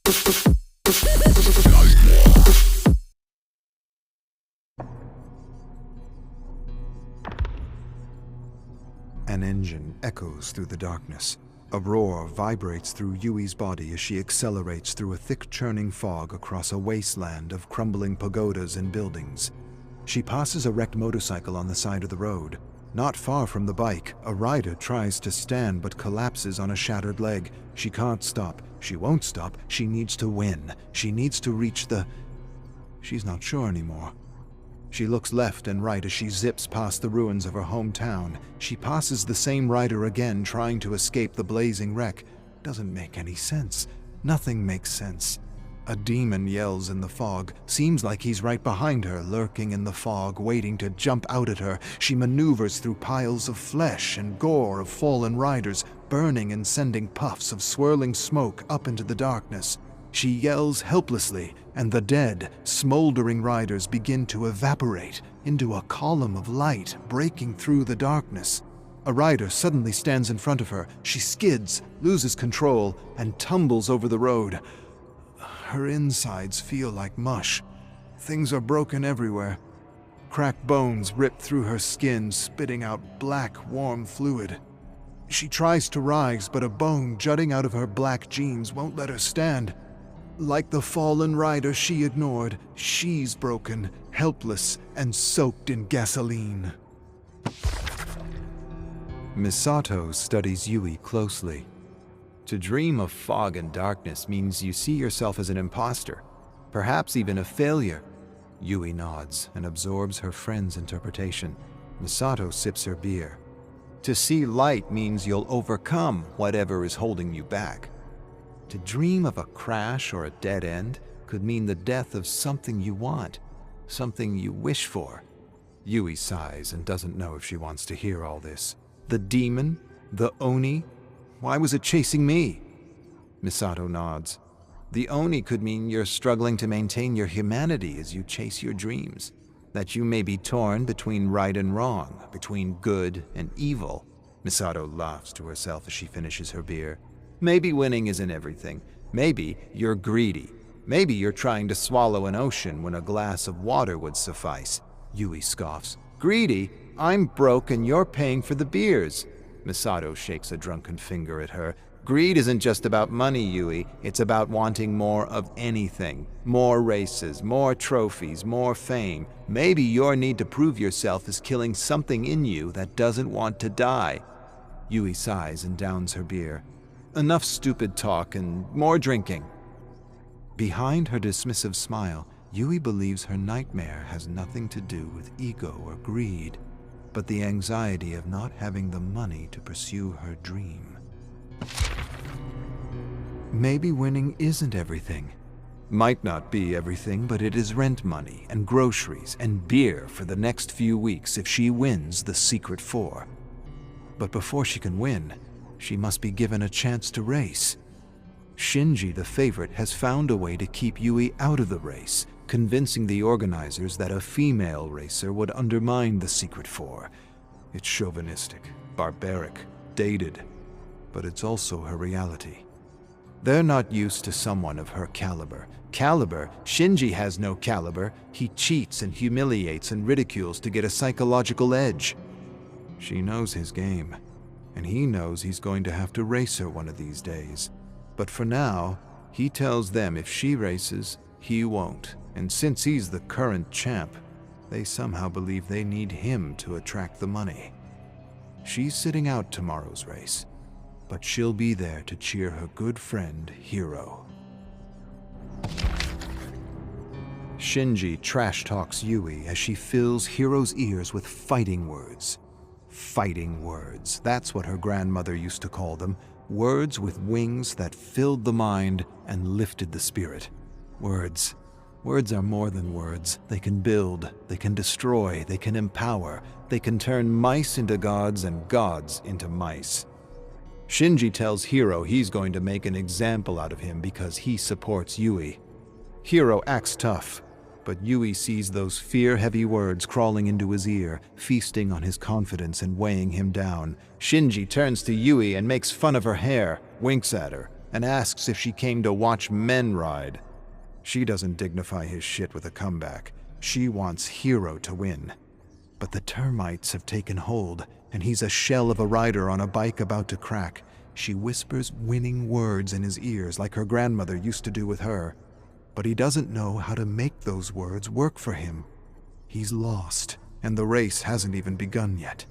An engine echoes through the darkness. A roar vibrates through Yui's body as she accelerates through a thick churning fog across a wasteland of crumbling pagodas and buildings. She passes a wrecked motorcycle on the side of the road. Not far from the bike, a rider tries to stand but collapses on a shattered leg. She can't stop. She won't stop. She needs to win. She needs to reach the... She's not sure anymore. She looks left and right as she zips past the ruins of her hometown. She passes the same rider again, trying to escape the blazing wreck. Doesn't make any sense. Nothing makes sense. A demon yells in the fog. Seems like he's right behind her, lurking in the fog, waiting to jump out at her. She maneuvers through piles of flesh and gore of fallen riders, burning and sending puffs of swirling smoke up into the darkness. She yells helplessly, and the dead, smoldering riders begin to evaporate into a column of light breaking through the darkness. A rider suddenly stands in front of her. She skids, loses control, and tumbles over the road. Her insides feel like mush. Things are broken everywhere. Cracked bones rip through her skin, spitting out black, warm fluid. She tries to rise, but a bone jutting out of her black jeans won't let her stand. Like the fallen rider she ignored, she's broken, helpless, and soaked in gasoline. Misato studies Yui closely. To dream of fog and darkness means you see yourself as an imposter, perhaps even a failure. Yui nods and absorbs her friend's interpretation. Misato sips her beer. To see light means you'll overcome whatever is holding you back. To dream of a crash or a dead end could mean the death of something you want, something you wish for. Yui sighs and doesn't know if she wants to hear all this. The demon? The Oni? Why was it chasing me? Misato nods. The Oni could mean you're struggling to maintain your humanity as you chase your dreams. That you may be torn between right and wrong, between good and evil. Misato laughs to herself as she finishes her beer. Maybe winning isn't everything. Maybe you're greedy. Maybe you're trying to swallow an ocean when a glass of water would suffice. Yui scoffs. Greedy? I'm broke and you're paying for the beers. Misato shakes a drunken finger at her. Greed isn't just about money, Yui. It's about wanting more of anything. More races, more trophies, more fame. Maybe your need to prove yourself is killing something in you that doesn't want to die. Yui sighs and downs her beer. Enough stupid talk and more drinking. Behind her dismissive smile, Yui believes her nightmare has nothing to do with ego or greed, but the anxiety of not having the money to pursue her dream. Maybe winning isn't everything. Might not be everything, but it is rent money and groceries and beer for the next few weeks if she wins the Secret Four. But before she can win, she must be given a chance to race. Shinji, the favorite, has found a way to keep Yui out of the race, convincing the organizers that a female racer would undermine the Secret Four. It's chauvinistic, barbaric, dated, but it's also her reality. They're not used to someone of her caliber. Shinji has no caliber. He cheats and humiliates and ridicules to get a psychological edge. She knows his game, and he knows he's going to have to race her one of these days. But for now, he tells them if she races, he won't. And since he's the current champ, they somehow believe they need him to attract the money. She's sitting out tomorrow's race, but she'll be there to cheer her good friend, Hiro. Shinji trash talks Yui as she fills Hiro's ears with fighting words. Fighting words, that's what her grandmother used to call them. Words with wings that filled the mind and lifted the spirit. Words. Words are more than words. They can build, they can destroy, they can empower. They can turn mice into gods and gods into mice. Shinji tells Hiro he's going to make an example out of him because he supports Yui. Hiro acts tough, but Yui sees those fear-heavy words crawling into his ear, feasting on his confidence and weighing him down. Shinji turns to Yui and makes fun of her hair, winks at her. and asks if she came to watch men ride. She doesn't dignify his shit with a comeback. She wants Hiro to win. But the termites have taken hold, and he's a shell of a rider on a bike about to crack. She whispers winning words in his ears like her grandmother used to do with her. But he doesn't know how to make those words work for him. He's lost, and the race hasn't even begun yet.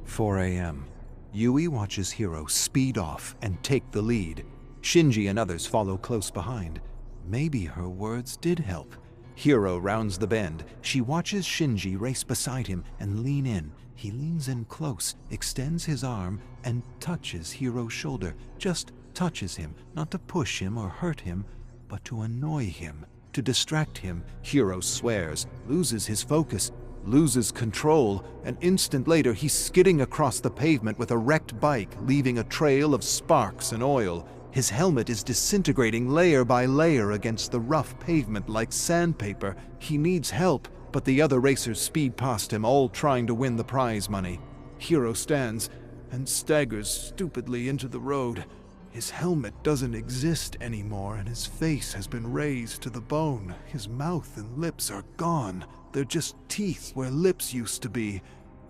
4 a.m. Yui watches Hiro speed off and take the lead. Shinji and others follow close behind. Maybe her words did help. Hiro rounds the bend. She watches Shinji race beside him and lean in. He leans in close, extends his arm, and touches Hiro's shoulder. Just touches him, not to push him or hurt him, but to annoy him, to distract him. Hiro swears, loses his focus, loses control. An instant later, he's skidding across the pavement with a wrecked bike, leaving a trail of sparks and oil. His helmet is disintegrating layer by layer against the rough pavement like sandpaper. He needs help, but the other racers speed past him, all trying to win the prize money. Hiro stands and staggers stupidly into the road. His helmet doesn't exist anymore, and his face has been razed to the bone. His mouth and lips are gone. They're just teeth where lips used to be.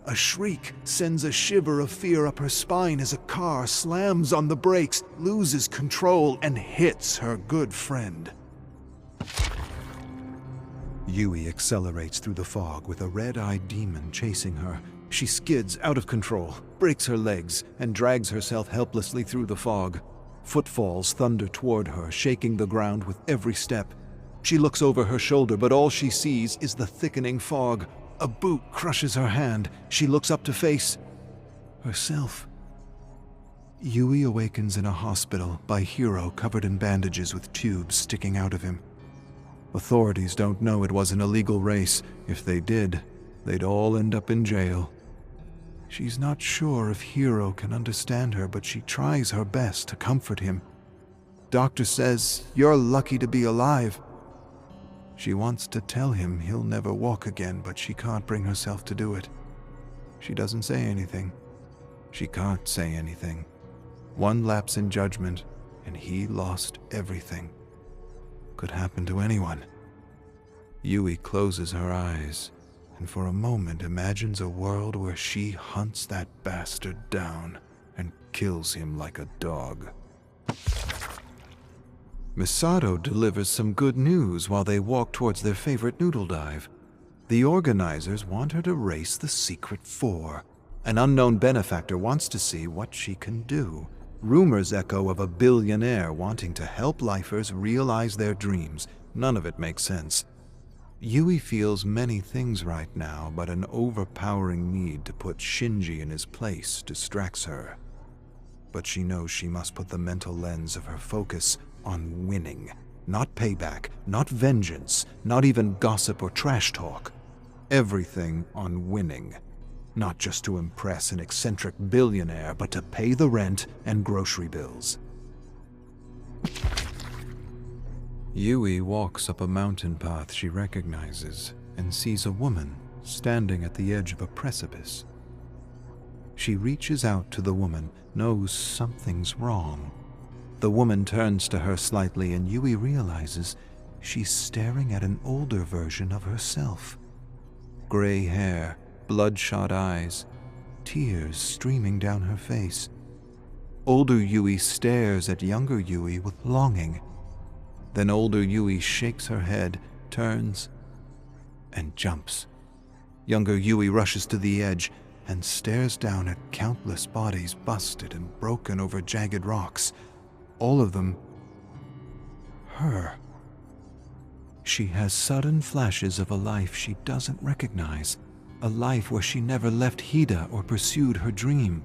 A shriek sends a shiver of fear up her spine as a car slams on the brakes, loses control, and hits her good friend. Yui accelerates through the fog with a red-eyed demon chasing her. She skids out of control, breaks her legs, and drags herself helplessly through the fog. Footfalls thunder toward her, shaking the ground with every step. She looks over her shoulder, but all she sees is the thickening fog. A boot crushes her hand. She looks up to face herself. Yui awakens in a hospital by Hiro covered in bandages with tubes sticking out of him. Authorities don't know it was an illegal race. If they did, they'd all end up in jail. She's not sure if Hiro can understand her, but she tries her best to comfort him. Doctor says, "You're lucky to be alive." She wants to tell him he'll never walk again, but she can't bring herself to do it. She doesn't say anything. She can't say anything. One lapse in judgment, and he lost everything. Could happen to anyone. Yui closes her eyes, and for a moment imagines a world where she hunts that bastard down and kills him like a dog. Misato delivers some good news while they walk towards their favorite noodle dive. The organizers want her to race the Secret Four. An unknown benefactor wants to see what she can do. Rumors echo of a billionaire wanting to help lifers realize their dreams. None of it makes sense. Yui feels many things right now, but an overpowering need to put Shinji in his place distracts her. But she knows she must put the mental lens of her focus on winning. Not payback, not vengeance, not even gossip or trash talk. Everything on winning. Not just to impress an eccentric billionaire, but to pay the rent and grocery bills. Yui walks up a mountain path she recognizes and sees a woman standing at the edge of a precipice. She reaches out to the woman, knows something's wrong. The woman turns to her slightly, and Yui realizes she's staring at an older version of herself. Gray hair, bloodshot eyes, tears streaming down her face. Older Yui stares at younger Yui with longing. Then older Yui shakes her head, turns, and jumps. Younger Yui rushes to the edge and stares down at countless bodies busted and broken over jagged rocks. All of them her. She has sudden flashes of a life she doesn't recognize. A life where she never left Hida or pursued her dream.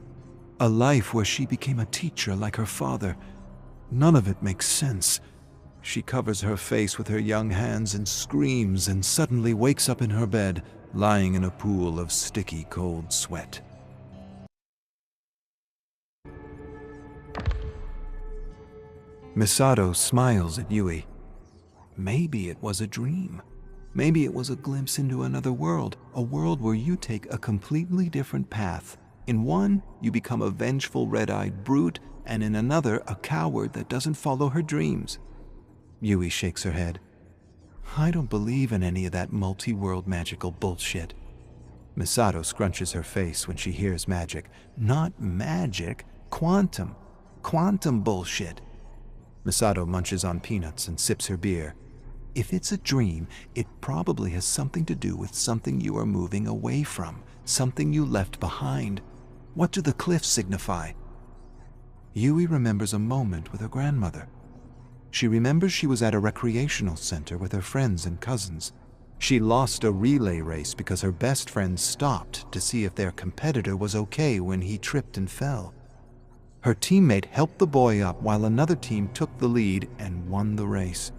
A life where she became a teacher like her father. None of it makes sense. She covers her face with her young hands and screams, and suddenly wakes up in her bed, lying in a pool of sticky cold sweat. Misato smiles at Yui. Maybe it was a dream. Maybe it was a glimpse into another world, a world where you take a completely different path. In one, you become a vengeful red-eyed brute, and in another, a coward that doesn't follow her dreams. Yui shakes her head. I don't believe in any of that multi-world magical bullshit. Misato scrunches her face when she hears magic. Not magic, quantum. Quantum bullshit. Misato munches on peanuts and sips her beer. If it's a dream, it probably has something to do with something you are moving away from, something you left behind. What do the cliffs signify? Yui remembers a moment with her grandmother. She remembers she was at a recreational center with her friends and cousins. She lost a relay race because her best friend stopped to see if their competitor was okay when he tripped and fell. Her teammate helped the boy up while another team took the lead and won the race.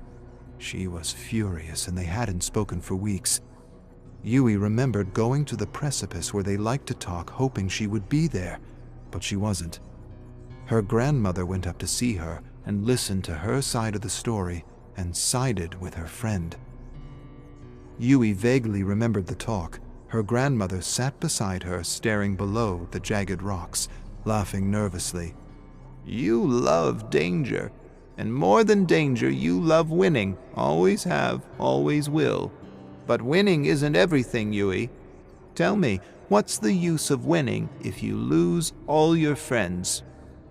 She was furious and they hadn't spoken for weeks. Yui remembered going to the precipice where they liked to talk, hoping she would be there, but she wasn't. Her grandmother went up to see her and listened to her side of the story and sided with her friend. Yui vaguely remembered the talk. Her grandmother sat beside her, staring below the jagged rocks, laughing nervously. You love danger. And more than danger, you love winning. Always have, always will. But winning isn't everything, Yui. Tell me, what's the use of winning if you lose all your friends?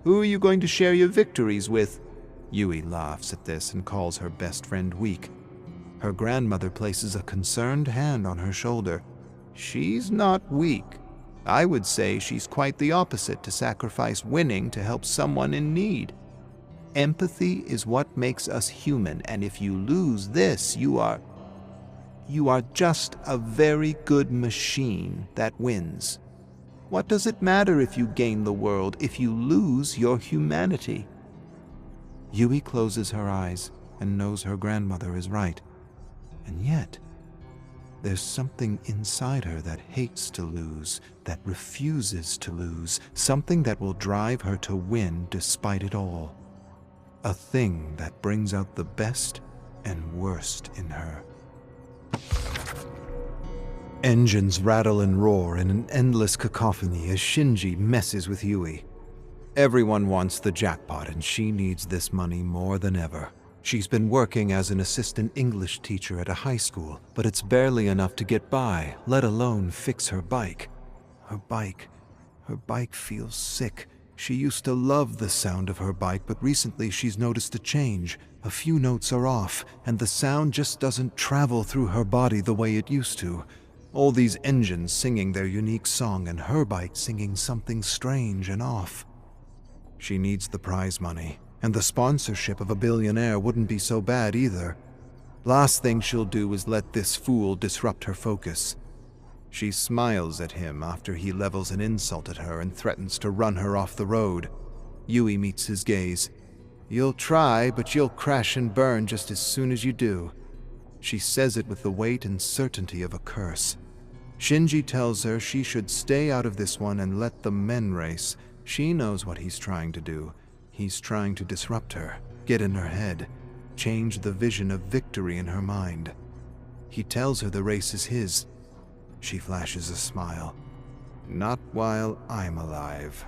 Who are you going to share your victories with? Yui laughs at this and calls her best friend weak. Her grandmother places a concerned hand on her shoulder. She's not weak. I would say she's quite the opposite, to sacrifice winning to help someone in need. Empathy is what makes us human, and if you lose this, you are just a very good machine that wins. What does it matter if you gain the world if you lose your humanity? Yui closes her eyes and knows her grandmother is right. And yet, there's something inside her that hates to lose, that refuses to lose, something that will drive her to win despite it all. A thing that brings out the best and worst in her. Engines rattle and roar in an endless cacophony as Shinji messes with Yui. Everyone wants the jackpot and she needs this money more than ever. She's been working as an assistant English teacher at a high school, but it's barely enough to get by, let alone fix her bike. Her bike feels sick. She used to love the sound of her bike, but recently she's noticed a change. A few notes are off, and the sound just doesn't travel through her body the way it used to. All these engines singing their unique song, and her bike singing something strange and off. She needs the prize money, and the sponsorship of a billionaire wouldn't be so bad either. Last thing she'll do is let this fool disrupt her focus. She smiles at him after he levels an insult at her and threatens to run her off the road. Yui meets his gaze. You'll try, but you'll crash and burn just as soon as you do. She says it with the weight and certainty of a curse. Shinji tells her she should stay out of this one and let the men race. She knows what he's trying to do. He's trying to disrupt her, get in her head, change the vision of victory in her mind. He tells her the race is his. She flashes a smile. Not while I'm alive.